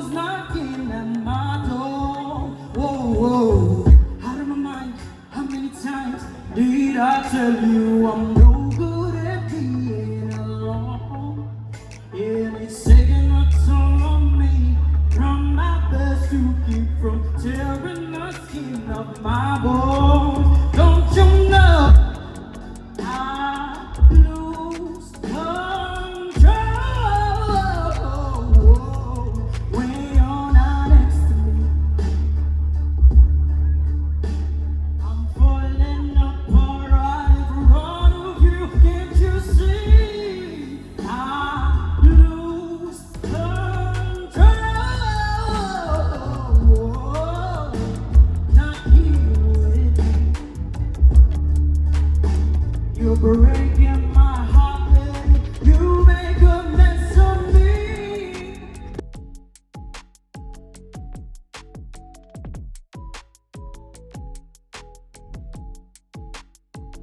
who's knocking at my door. Whoa, whoa, out of my mind. How many times did I tell you I'm no good at being alone? And it's taking a toll on me. Trying my best to keep from tearing the skin off my bones. Don't you know I lose control when you're not next to me? I'm falling apart right in front of you. Can't you see? I lose control. Not here with me. You're breaking my heart, baby. You make a mess of me.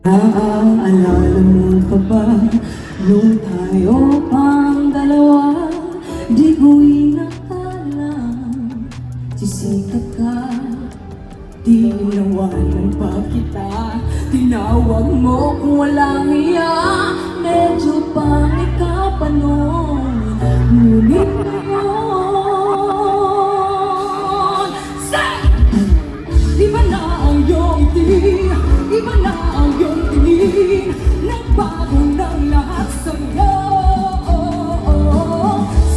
Naaalala mo pa ba nung tayo pang dalawa? Di ko inakala sisikat ka. Tinawanan pa kita, tinawag mo kung walang iya. Medyo pangit ka pa noon, ngunit ngayon iba na ang iyong ngiti, iba na ang iyong tingin. Nagbago ng lahat sa'yo.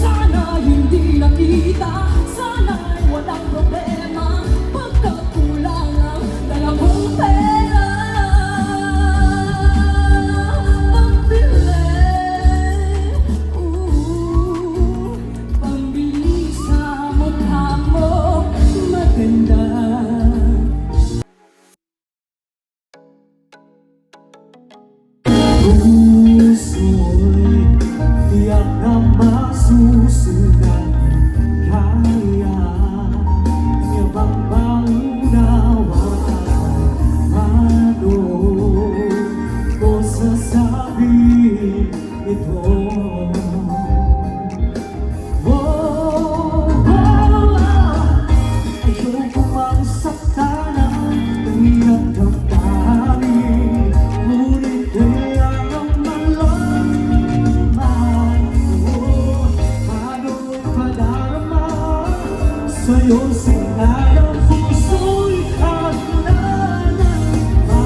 Sana hindi nakita, sana'y walang problema. Pagkakulang ang dala mong pera. Pambili sa mukha mo maganda. Puso'y tiyak na masusunod. Kaya niya bang maunawaan? Paano ko sasabihin ito? Ayoko mang saktanan ng iyong damdamin. Ngunit kailangan malaman ko paano'y padarama sa'yo sila ng puso'y akla ng iba.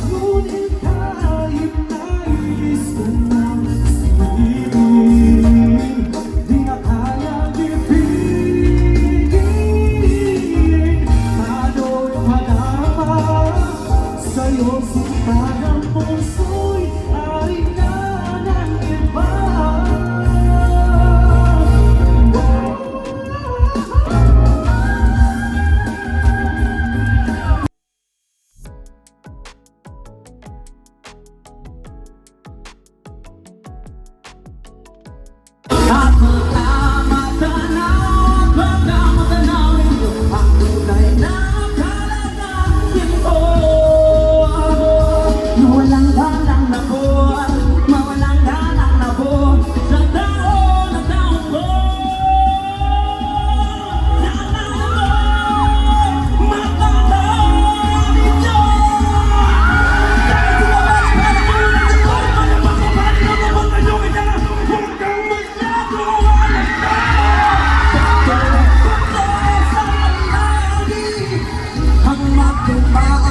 Ngunit kahit nais ko nang sabihin, di na kaya ibigin. Paano'y padarama sa'yo sila ng puso'y akla ng iba. At pagkamatanaw ninyo ang tunay na kalagayan ko. Mawalang galang na po, mawalang galang na po sa tao na taong ko. Matatawa ninyo. Ang magkaba